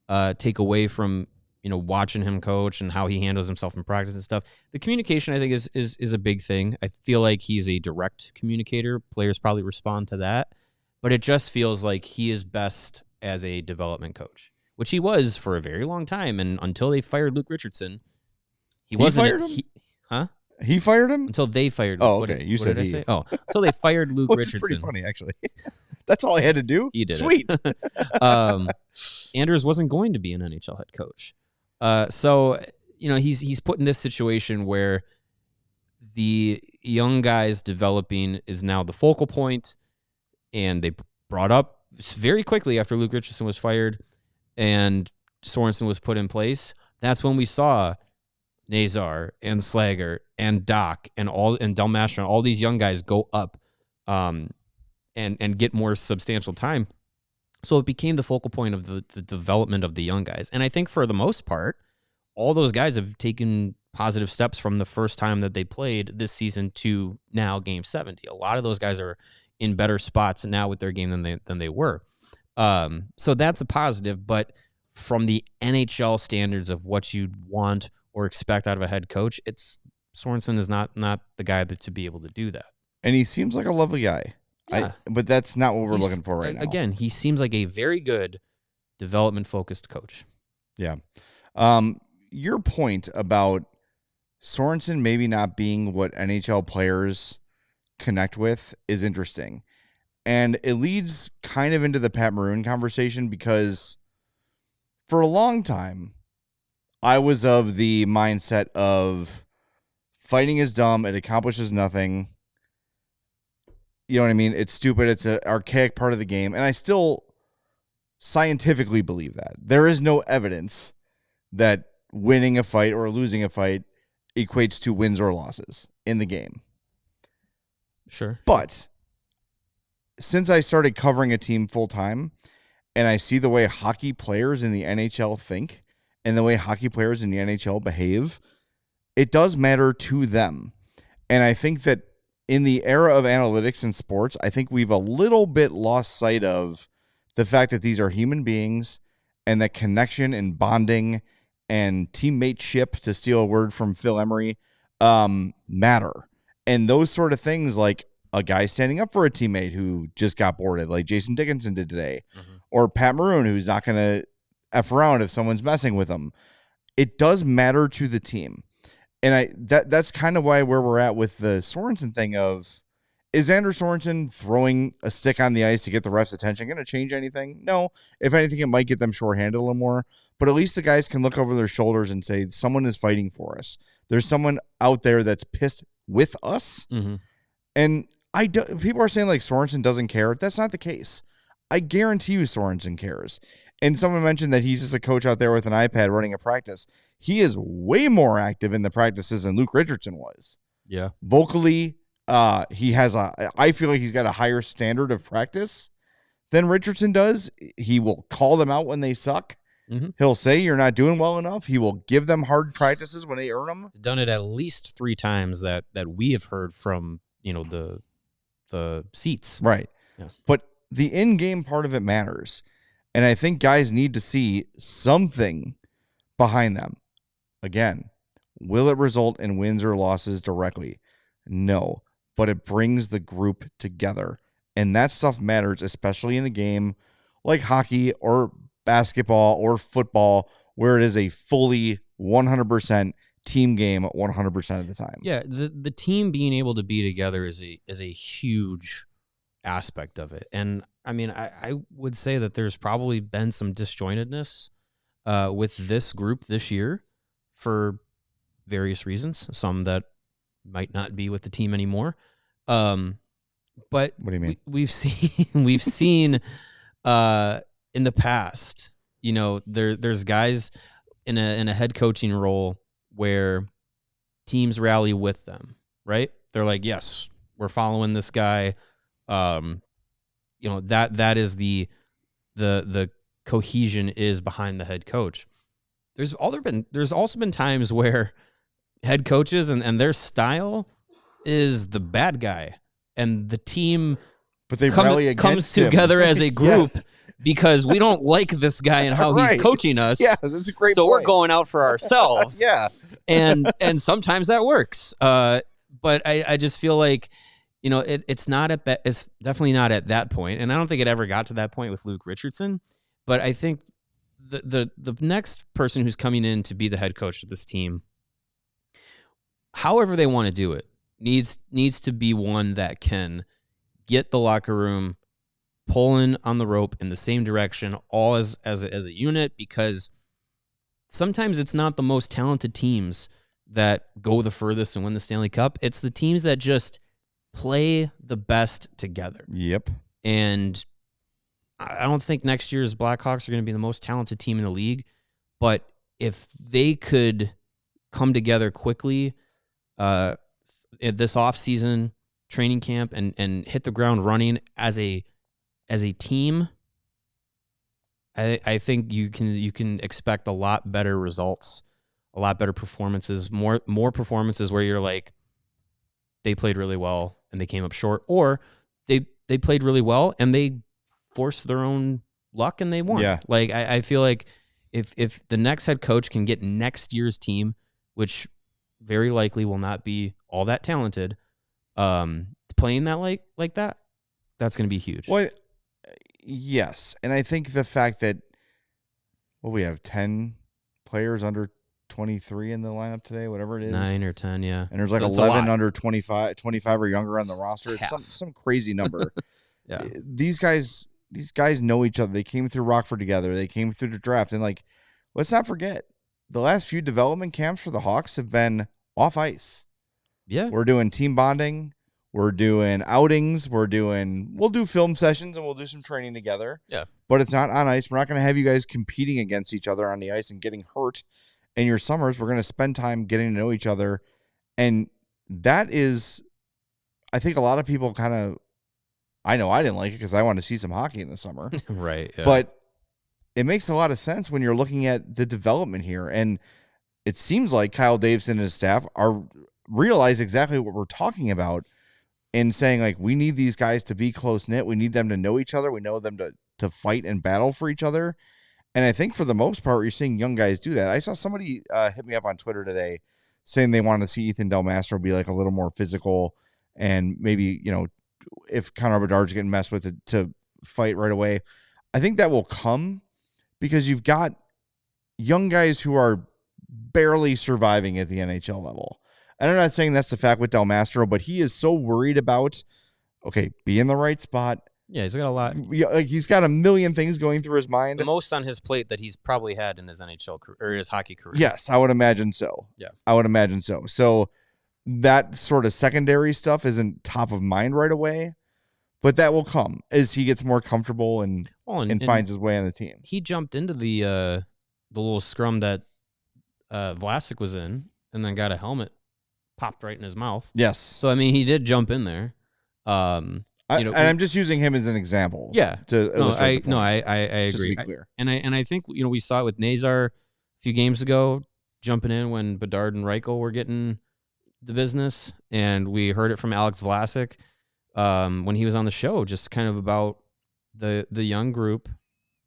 of take away from watching him coach and how he handles himself in practice and stuff. The communication, I think, is a big thing. I feel like he's a direct communicator. Players probably respond to that, but it just feels like he is best as a development coach, which he was for a very long time. And until they fired Luke Richardson, he wasn't. Fired him? He fired him? Until they fired. Oh, okay. You said did he. I say? Oh, until they fired Luke Which Richardson. Which is pretty funny, actually. That's all I had to do? He did. Sweet. Anders wasn't going to be an NHL head coach. So he's put in this situation where the young guys developing is now the focal point, and they brought up very quickly after Luke Richardson was fired and Sorensen was put in place. That's when we saw Nazar and Slager and Doc and Del Mastro and all these young guys go up and get more substantial time. So it became the focal point of the development of the young guys. And I think for the most part, all those guys have taken positive steps from the first time that they played this season to now game 70. A lot of those guys are in better spots now with their game than they were. So that's a positive, but from the NHL standards of what you'd want or expect out of a head coach, Sorensen is not the guy to be able to do that. And he seems like a lovely guy. Yeah. But that's not what we're looking for right now. Again, he seems like a very good development-focused coach. Yeah. Your point about Sorensen maybe not being what NHL players connect with is interesting. And it leads kind of into the Pat Maroon conversation, because for a long time, I was of the mindset of fighting is dumb, it accomplishes nothing. You know what I mean? It's stupid. It's an archaic part of the game. And I still scientifically believe that. There is no evidence that winning a fight or losing a fight equates to wins or losses in the game. Sure. But since I started covering a team full time, and I see the way hockey players in the NHL think and the way hockey players in the NHL behave, it does matter to them. And I think that in the era of analytics in sports, I think we've a little bit lost sight of the fact that these are human beings, and that connection and bonding and teammateship, to steal a word from Phil Emery, matter. And those sort of things, like a guy standing up for a teammate who just got boarded, like Jason Dickinson did today, or Pat Maroon, who's not going to F around if someone's messing with him. It does matter to the team. And that's kind of where we're at with the Sorensen thing of, is Anders Sorensen throwing a stick on the ice to get the refs' attention going to change anything? No. If anything, it might get them shorthanded a little more. But at least the guys can look over their shoulders and say, someone is fighting for us. There's someone out there that's pissed with us. Mm-hmm. And people are saying like Sorensen doesn't care. That's not the case. I guarantee you Sorensen cares. And someone mentioned that he's just a coach out there with an iPad running a practice. He is way more active in the practices than Luke Richardson was. Yeah. Vocally, he has I feel like he's got a higher standard of practice than Richardson does. He will call them out when they suck. Mm-hmm. He'll say you're not doing well enough. He will give them hard practices when they earn them. He's done it at least 3 times that we have heard from, the seats. Right. Yeah. But the in-game part of it matters. And I think guys need to see something behind them. Again, will it result in wins or losses directly? No, but it brings the group together. And that stuff matters, especially in a game like hockey or basketball or football, where it is a fully 100% team game 100% of the time. Yeah, the team being able to be together is a huge aspect of it. And I mean, I would say that there's probably been some disjointedness with this group this year for various reasons, some that might not be with the team anymore. But what do you mean? We've seen in the past, you know, there's guys in a head coaching role where teams rally with them, right? They're like, yes, we're following this guy. You know, that is the cohesion is behind the head coach. There's also been times where head coaches and their style is the bad guy, and the team but they rally against comes together as a group yes. because we don't like this guy and how right. he's coaching us. Yeah, that's a great so point. We're going out for ourselves. Yeah. and sometimes that works. But I just feel like, you know, it's definitely not at that point. And I don't think it ever got to that point with Luke Richardson. But I think the next person who's coming in to be the head coach of this team, however they want to do it, needs to be one that can get the locker room pulling on the rope in the same direction, all as a unit, because sometimes it's not the most talented teams that go the furthest and win the Stanley Cup. It's the teams that just play the best together. Yep. And I don't think next year's Blackhawks are going to be the most talented team in the league, but if they could come together quickly at this offseason training camp and hit the ground running as a team, I think you can expect a lot better results, a lot better performances, more performances where you're like, they played really well and they came up short, or they played really well and they forced their own luck and they won. Yeah. Like I feel like if the next head coach can get next year's team, which very likely will not be all that talented, playing that like that, that's going to be huge. Well, yes, and I think the fact that we have 10 players under 23 in the lineup today, whatever it is, 9 or 10, yeah, and there's like 11 under 25 or younger on the roster. It's some crazy number. Yeah, these guys know each other. They came through Rockford together. They came through the draft, and like, let's not forget, the last few development camps for the Hawks have been off ice. Yeah, we're doing team bonding. We're doing outings. We'll do film sessions and we'll do some training together. Yeah. But it's not on ice. We're not going to have you guys competing against each other on the ice and getting hurt in your summers. We're going to spend time getting to know each other. And that is, I think a lot of people I know I didn't like it because I want to see some hockey in the summer. Right. Yeah. But it makes a lot of sense when you're looking at the development here. And it seems like Kyle Davison and his staff realize exactly what we're talking about. And saying, like, we need these guys to be close-knit. We need them to know each other. We know them to fight and battle for each other. And I think for the most part, you're seeing young guys do that. I saw somebody hit me up on Twitter today saying they wanted to see Ethan Del Mastro be, like, a little more physical and maybe, you know, if Connor Bedard's getting messed with it, to fight right away. I think that will come because you've got young guys who are barely surviving at the NHL level. And I'm not saying that's the fact with Del Mastro, but he is so worried about, be in the right spot. Yeah, he's got a lot. Like, he's got a million things going through his mind. The most on his plate that he's probably had in his NHL career, or his hockey career. Yes, I would imagine so. Yeah. I would imagine so. So that sort of secondary stuff isn't top of mind right away, but that will come as he gets more comfortable and finds his way on the team. He jumped into the little scrum that Vlasic was in and then got a helmet popped right in his mouth. Yes. So, I mean, he did jump in there. And I'm just using him as an example. Yeah. I agree. Just to be clear. And I think, you know, we saw it with Nazar a few games ago, jumping in when Bedard and Reichel were getting the business. And we heard it from Alex Vlasic when he was on the show, just kind of about the young group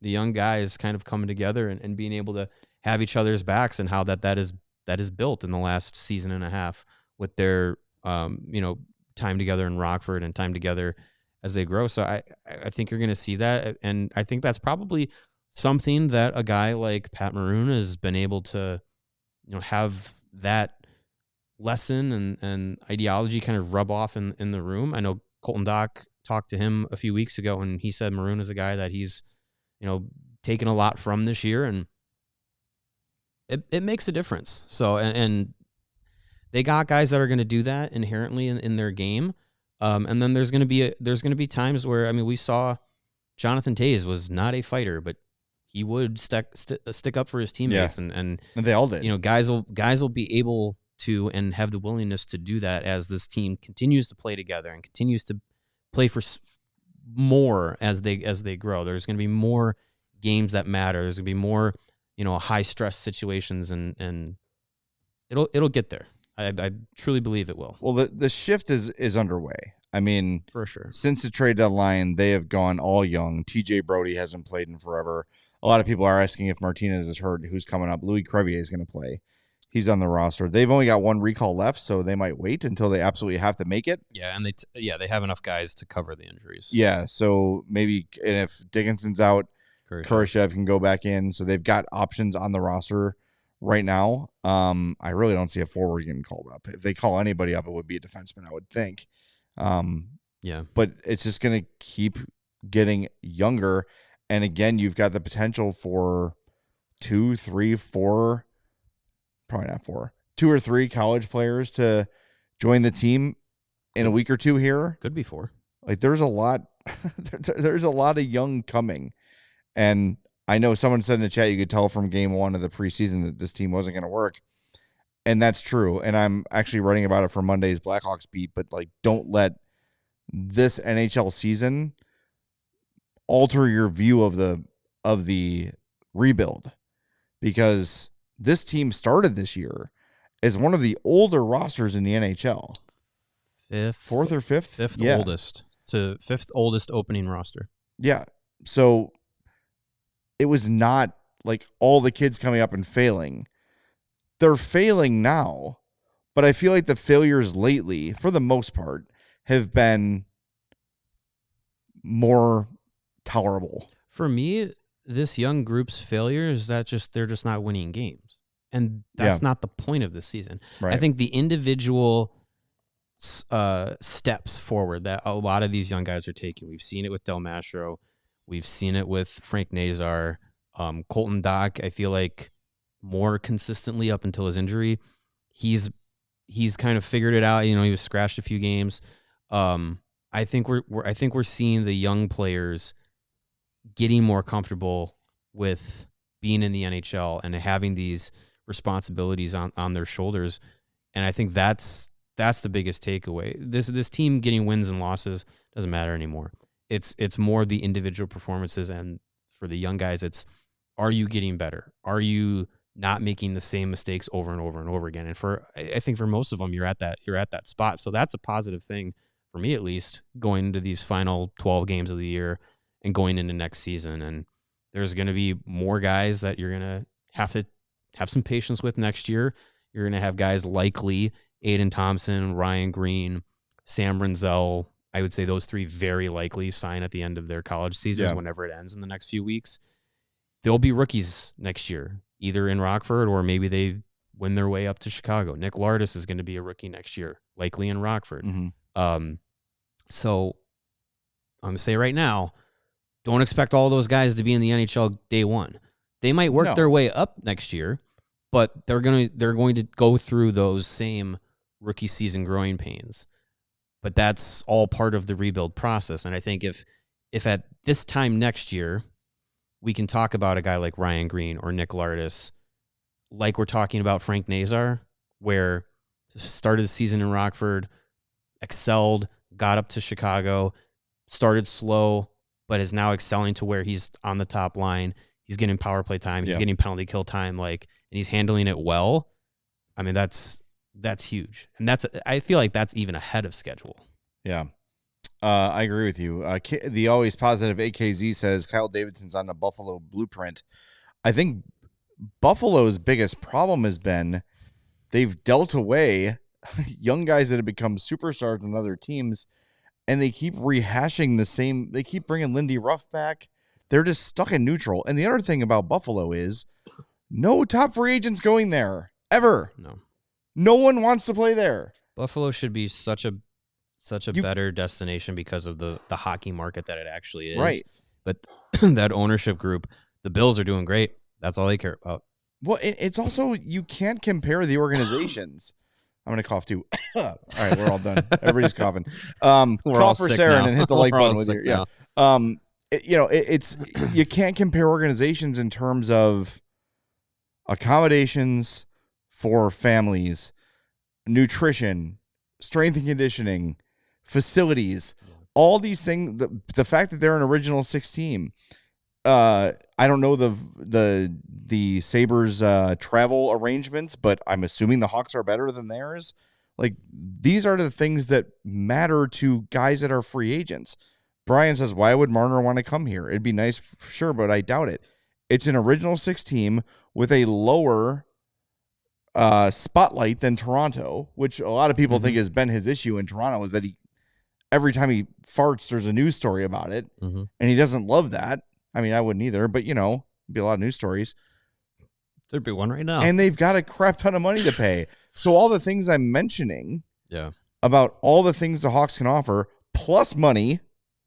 young guys kind of coming together and being able to have each other's backs, and how that is built in the last season and a half with their time together in Rockford and time together as they grow. So I think you're going to see that, and I think that's probably something that a guy like Pat Maroon has been able to have that lesson and ideology kind of rub off in the room. I know Colton Dock talked to him a few weeks ago, and he said Maroon is a guy that he's taken a lot from this year, and it makes a difference. So and they got guys that are going to do that inherently in their game, and then there's going to be times where, we saw Jonathan Toews was not a fighter, but he would stick up for his teammates, and they all did. Guys will be able to and have the willingness to do that as this team continues to play together and continues to play for more as they grow. There's going to be more games that matter. There's going to be more high stress situations, and it'll get there. I truly believe it will. Well, the shift is underway. For sure. Since the trade deadline, they have gone all young. TJ Brody hasn't played in forever. A lot of people are asking if Martinez is hurt, who's coming up. Louis Crevier is going to play. He's on the roster. They've only got one recall left, so they might wait until they absolutely have to make it. Yeah, and they have enough guys to cover the injuries. Yeah, so maybe if Dickinson's out, Kurashev can go back in. So they've got options on the roster right now. I really don't see a forward getting called up. If they call anybody up, it would be a defenseman, I would think. Yeah. But it's just going to keep getting younger. And again, you've got the potential for 2, 3, 4, probably not 4, 2 or 3 college players to join the team in a week or two here. Could be 4. Like there's a lot, there's a lot of young coming. And I know someone said in the chat, you could tell from game 1 of the preseason that this team wasn't going to work. And that's true. And I'm actually writing about it for Monday's Blackhawks beat, but don't let this NHL season alter your view of the rebuild, because this team started this year as one of the older rosters in the NHL. 4th or 5th? 5th oldest. So 5th oldest opening roster. Yeah. So it was not like all the kids coming up and failing. They're failing now, but I feel like the failures lately, for the most part, have been more tolerable. For me, this young group's failure is that they're just not winning games. And that's not the point of this season. Right. I think the individual steps forward that a lot of these young guys are taking. We've seen it with Del Mastro. We've seen it with Frank Nazar. Colton Dock, I feel like more consistently up until his injury. He's kind of figured it out. He was scratched a few games. I think we're seeing the young players getting more comfortable with being in the NHL and having these responsibilities on their shoulders. And I think that's the biggest takeaway. This team getting wins and losses doesn't matter anymore. It's more the individual performances, and for the young guys, it's, are you getting better? Are you not making the same mistakes over and over and over again? And I think for most of them, you're at that spot. So that's a positive thing for me, at least, going into these final 12 games of the year and going into next season. And there's going to be more guys that you're going to have some patience with next year. You're going to have guys likely Aiden Thompson, Ryan Green, Sam Renzel. I would say those 3 very likely sign at the end of their college seasons, whenever it ends in the next few weeks. They'll be rookies next year, either in Rockford or maybe they win their way up to Chicago. Nick Lardis is going to be a rookie next year, likely in Rockford. Mm-hmm. So I'm going to say right now, don't expect all those guys to be in the NHL day one. They might work their way up next year, but they're going to go through those same rookie season growing pains. But that's all part of the rebuild process. And I think if at this time next year we can talk about a guy like Ryan Green or Nick Lardis, like we're talking about Frank Nazar, where started the season in Rockford, excelled, got up to Chicago, started slow, but is now excelling to where he's on the top line. He's getting power play time. He's getting penalty kill time, and he's handling it well. I mean, that's huge. And I feel like that's even ahead of schedule. Yeah. I agree with you. The always positive AKZ says Kyle Davidson's on the Buffalo blueprint. I think Buffalo's biggest problem has been they've dealt away young guys that have become superstars on other teams, and they keep rehashing the same. They keep bringing Lindy Ruff back. They're just stuck in neutral. And the other thing about Buffalo is no top free agents going there ever. No one wants to play there. Buffalo should be such a better destination because of the hockey market that it actually is. Right. But that ownership group, the Bills are doing great. That's all they care about. Well, it's also, you can't compare the organizations. I'm going to cough too. All right, we're all done. Everybody's coughing. Call for Saren and hit the like button with your, it's you can't compare organizations in terms of accommodations for families, nutrition, strength and conditioning, facilities, all these things. The fact that they're an original 6 team. I don't know the Sabres travel arrangements, but I'm assuming the Hawks are better than theirs. Like, these are the things that matter to guys that are free agents. Brian says, why would Marner want to come here? It'd be nice, for sure, but I doubt it. It's an original 6 team with a lower spotlight than Toronto, which a lot of people think has been his issue in Toronto, is that every time he farts, there's a news story about it, and he doesn't love that. I mean, I wouldn't either, but, be a lot of news stories. There'd be one right now. And they've got a crap ton of money to pay. So all the things I'm mentioning about all the things the Hawks can offer, plus money.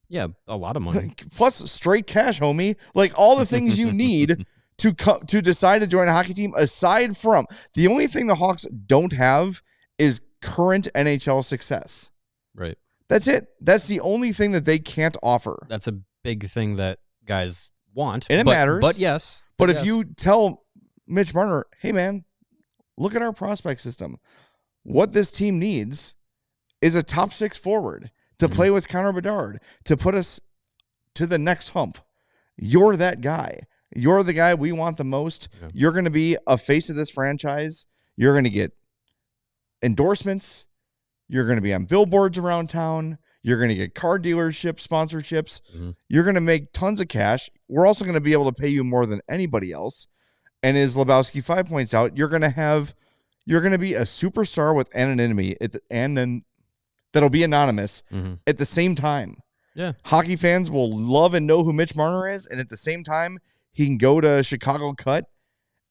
Yeah, a lot of money. Plus straight cash, homie. Like, all the things you need to decide to join a hockey team, aside from the only thing the Hawks don't have is current NHL success. Right. That's it. That's the only thing that they can't offer. That's a big thing that guys want. And it matters. But yes. But if you tell Mitch Marner, hey, man, look at our prospect system. What this team needs is a top 6 forward to play with Connor Bedard, to put us to the next hump. You're that guy. You're the guy we want the most. Yeah. You're going to be a face of this franchise. You're going to get endorsements. You're going to be on billboards around town. You're going to get car dealership sponsorships. You're going to make tons of cash. We're also going to be able to pay you more than anybody else. And as Lebowski 5 points out, you're going to be a superstar with anonymity and then that'll be anonymous at the same time. Yeah. Hockey fans will love and know who Mitch Marner is. And at the same time, he can go to Chicago Cut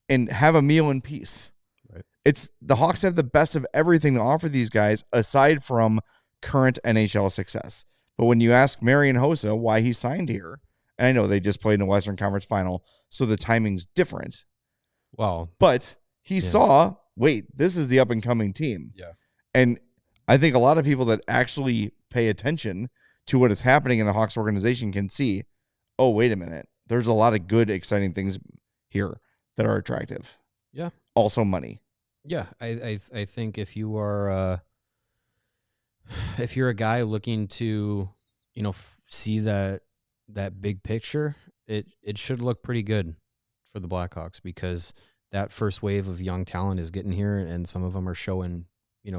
and have a meal in peace. Right. The Hawks have the best of everything to offer these guys aside from current NHL success. But when you ask Marian Hossa why he signed here, and I know they just played in the Western Conference Final, so the timing's different. Wow. But he saw, wait, this is the up-and-coming team. Yeah. And I think a lot of people that actually pay attention to what is happening in the Hawks organization can see, oh, wait a minute. There's a lot of good, exciting things here that are attractive. Yeah. Also money. Yeah. I think if you are if you're a guy looking to, see that big picture, it should look pretty good for the Blackhawks, because that first wave of young talent is getting here, and some of them are showing,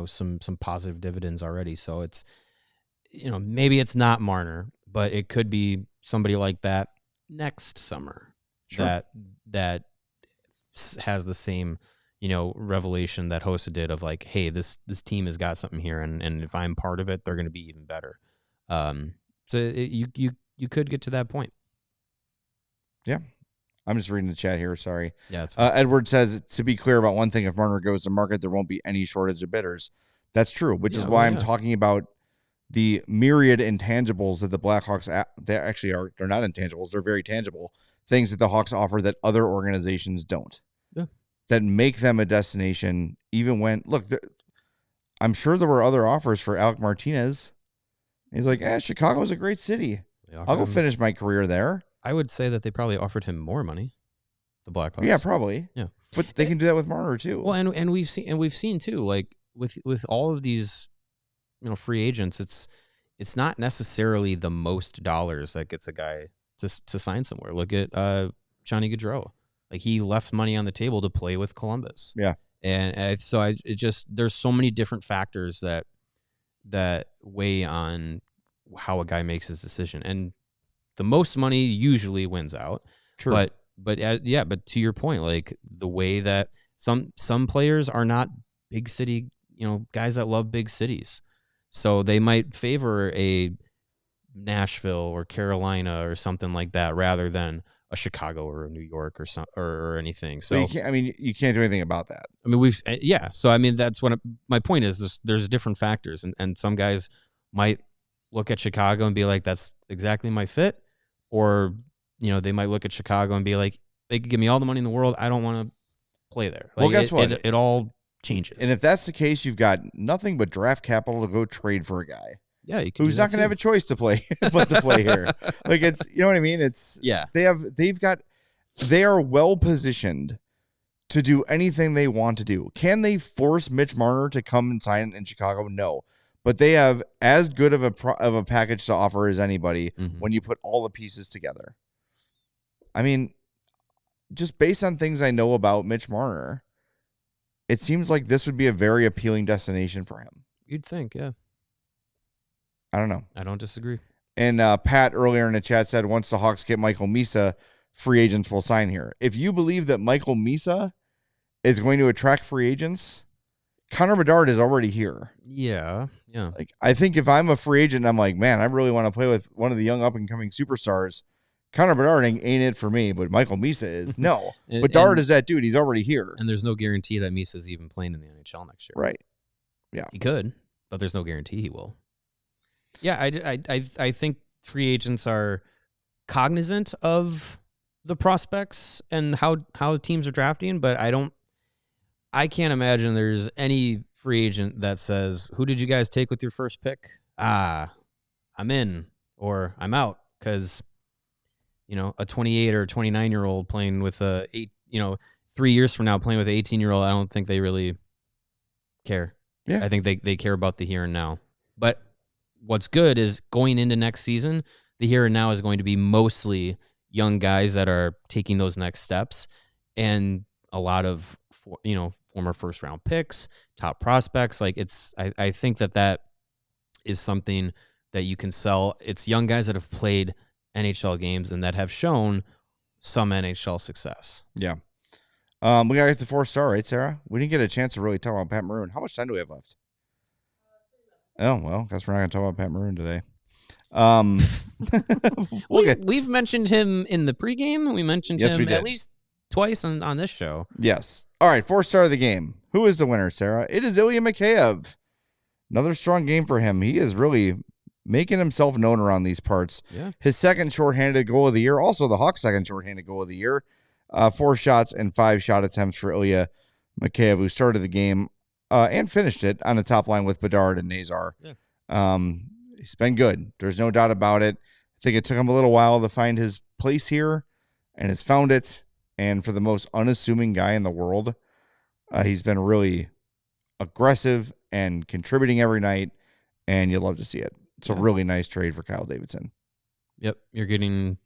some positive dividends already. So it's, maybe it's not Marner, but it could be somebody like that next summer. Sure. That has the same, revelation that Hossa did of like, hey, this team has got something here, and if I'm part of it, they're going to be even better. So you could get to that point. Yeah. I'm just reading the chat here. Sorry. Yeah. Edward says, to be clear about one thing, if Marner goes to market, there won't be any shortage of bidders. That's true, which is why I'm talking about the myriad intangibles that the Blackhawks, they actually are. They're not intangibles. They're very tangible things that the Hawks offer that other organizations don't. Yeah. That make them a destination, even when, look, I'm sure there were other offers for Alec Martinez. He's like, Chicago's a great city. I'll go finish my career there. I would say that they probably offered him more money, the Blackhawks. Yeah, probably. Yeah, but they can do that with Marner too. Well, and we've seen too, like with all of these, free agents, it's not necessarily the most dollars that gets a guy to sign somewhere. Look at Johnny Gaudreau. Like, he left money on the table to play with Columbus. Yeah, and there's so many different factors that weigh on how a guy makes his decision. And the most money usually wins out. True. But to your point, like the way that some players are not big city, guys that love big cities. So they might favor a Nashville or Carolina or something like that rather than a Chicago or a New York or anything. So you can't do anything about that. I mean, So I mean, that's what my point is. There's different factors, and some guys might look at Chicago and be like, "That's exactly my fit," or they might look at Chicago and be like, "They could give me all the money in the world. I don't want to play there." Like, well, guess what? It all changes. And if that's the case, you've got nothing but draft capital to go trade for a guy. Yeah, who's not going to have a choice to play, but to play here. Like it's, what I mean? It's they are well positioned to do anything they want to do. Can they force Mitch Marner to come and sign in Chicago? No, but they have as good of a package to offer as anybody when you put all the pieces together. I mean, just based on things I know about Mitch Marner, it seems like this would be a very appealing destination for him. You'd think, yeah. I don't know. I don't disagree. And Pat earlier in the chat said, once the Hawks get Michael Misa, free agents will sign here. If you believe that Michael Misa is going to attract free agents, Connor Bedard is already here. Yeah. Like, I think if I'm a free agent, I'm like, man, I really want to play with one of the young up-and-coming superstars. Connor Bedard ain't it for me, but Michael Misa is. No. Bedard is that dude. He's already here. And there's no guarantee that Misa's even playing in the NHL next year. Right. Yeah. He could, but there's no guarantee he will. Yeah, I think free agents are cognizant of the prospects and how teams are drafting, but I can't imagine there's any free agent that says, "Who did you guys take with your first pick?" I'm in or I'm out, because a 28 or 29-year-old playing with 3 years from now playing with an 18-year-old, I don't think they really care. Yeah, I think they care about the here and now. But what's good is going into next season, the here and now is going to be mostly young guys that are taking those next steps, and a lot of former first round picks, top prospects. Like I think that is something that you can sell. It's young guys that have played NHL games and that have shown some NHL success. Yeah. We got to get the 4-star, right, Sarah? We didn't get a chance to really talk about Pat Maroon. How much time do we have left? Oh, well, guess we're not going to talk about Pat Maroon today. We've mentioned him in the pregame. We mentioned him at least twice on this show. Yes. All right, 4-star of the game. Who is the winner, Sarah? It is Ilya Mikheyev. Another strong game for him. He is really making himself known around these parts. Yeah. His second shorthanded goal of the year. Also the Hawks' second shorthanded goal of the year. 4 shots and 5 shot attempts for Ilya Mikheyev, who started the game and finished it on the top line with Bedard and Nazar. Yeah. He's been good. There's no doubt about it. I think it took him a little while to find his place here, and has found it. And for the most unassuming guy in the world, he's been really aggressive and contributing every night, and you love to see it. It's a really nice trade for Kyle Davidson. Yep. You're getting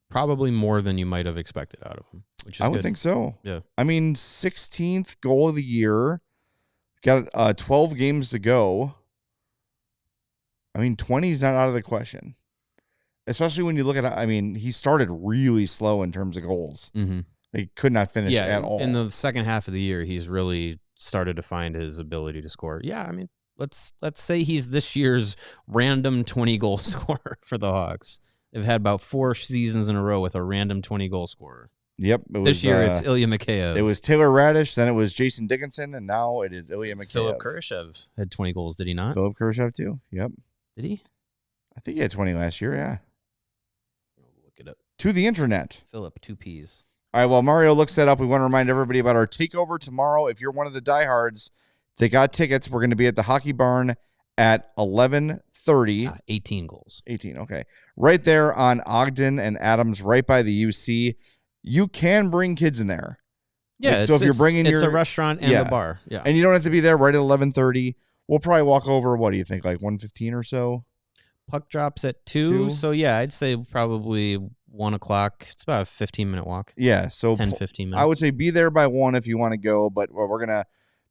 probably more than you might have expected out of him, which is I would good. think so. Yeah. I mean, 16th goal of the year. Got 12 games to go. I mean, 20 is not out of the question. Especially when you look at, he started really slow in terms of goals. Mm-hmm. He could not finish at all. In the second half of the year, he's really started to find his ability to score. Yeah, I mean, let's say he's this year's random 20-goal scorer for the Hawks. They've had about 4 seasons in a row with a random 20-goal scorer. Yep. This year, it's Ilya Mikheyev. It was Taylor Radish, then it was Jason Dickinson, and now it is Ilya Mikheyev. Philip Kurashev had 20 goals, did he not? Philip Kurashev, too. Yep. Did he? I think he had 20 last year, yeah. Look it up. To the internet. Philip, 2 Ps. All right, well, Mario looks that up. We want to remind everybody about our takeover tomorrow. If you're one of the diehards, they got tickets. We're going to be at the Hockey Barn at 11:30. 18 goals. 18, okay. Right there on Ogden and Adams, right by the UC. You can bring kids in there. Yeah, so if you're bringing it's a restaurant and a bar. Yeah, and you don't have to be there right at 11:30. We'll probably walk over. What do you think? Like 1:15 or so. Puck drops at 2. So yeah, I'd say probably 1 o'clock. It's about a 15-minute walk. Yeah, so 10-15 minutes. I would say be there by 1 if you want to go. But we're gonna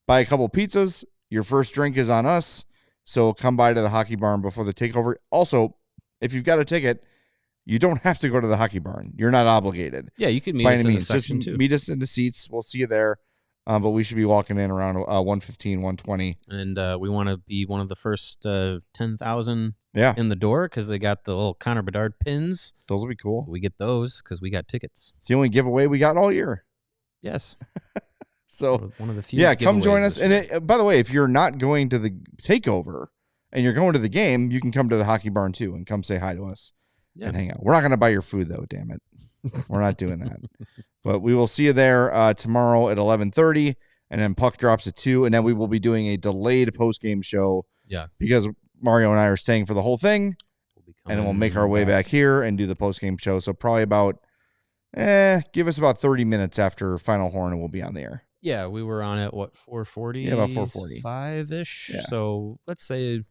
buy a couple pizzas. Your first drink is on us. So come by to the Hockey Barn before the takeover. Also, if you've got a ticket, you don't have to go to the Hockey Barn. You're not obligated. Yeah, you could meet us in the section too. Meet us in the seats. We'll see you there. But we should be walking in around 1:15, 1:20. And we want to be one of the first 10,000 Yeah. in the door because they got the little Connor Bedard pins. Those will be cool. So we get those because we got tickets. It's the only giveaway we got all year. Yes. So one of the few. Yeah, come join us. And by the way, if you're not going to the takeover and you're going to the game, you can come to the Hockey Barn too and come say hi to us and hang out. We're not going to buy your food though, damn it. We're not doing that. But we will see you there tomorrow at 11:30, and then puck drops at 2, and then we will be doing a delayed post-game show. Yeah. Because Mario and I are staying for the whole thing, and then we'll make our way back here and do the post-game show. So probably about, give us about 30 minutes after Final Horn, and we'll be on the air. Yeah, we were on at, 4:40? Yeah, about 4:40. 5-ish. Yeah. So let's say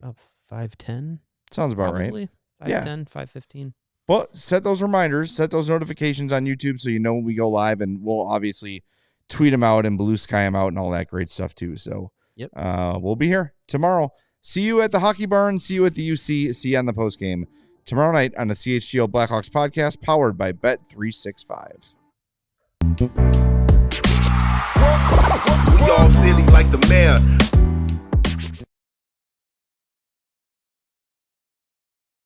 about 5:10. Sounds about probably. Right. 5:10, 5:15. But set those reminders, set those notifications on YouTube so you know when we go live, and we'll obviously tweet them out and blue sky them out and all that great stuff too. So yep. We'll be here tomorrow. See you at the Hockey Barn. See you at the UC. See you on the post game tomorrow night on the CHGO Blackhawks podcast, powered by Bet365. We all silly like the mayor.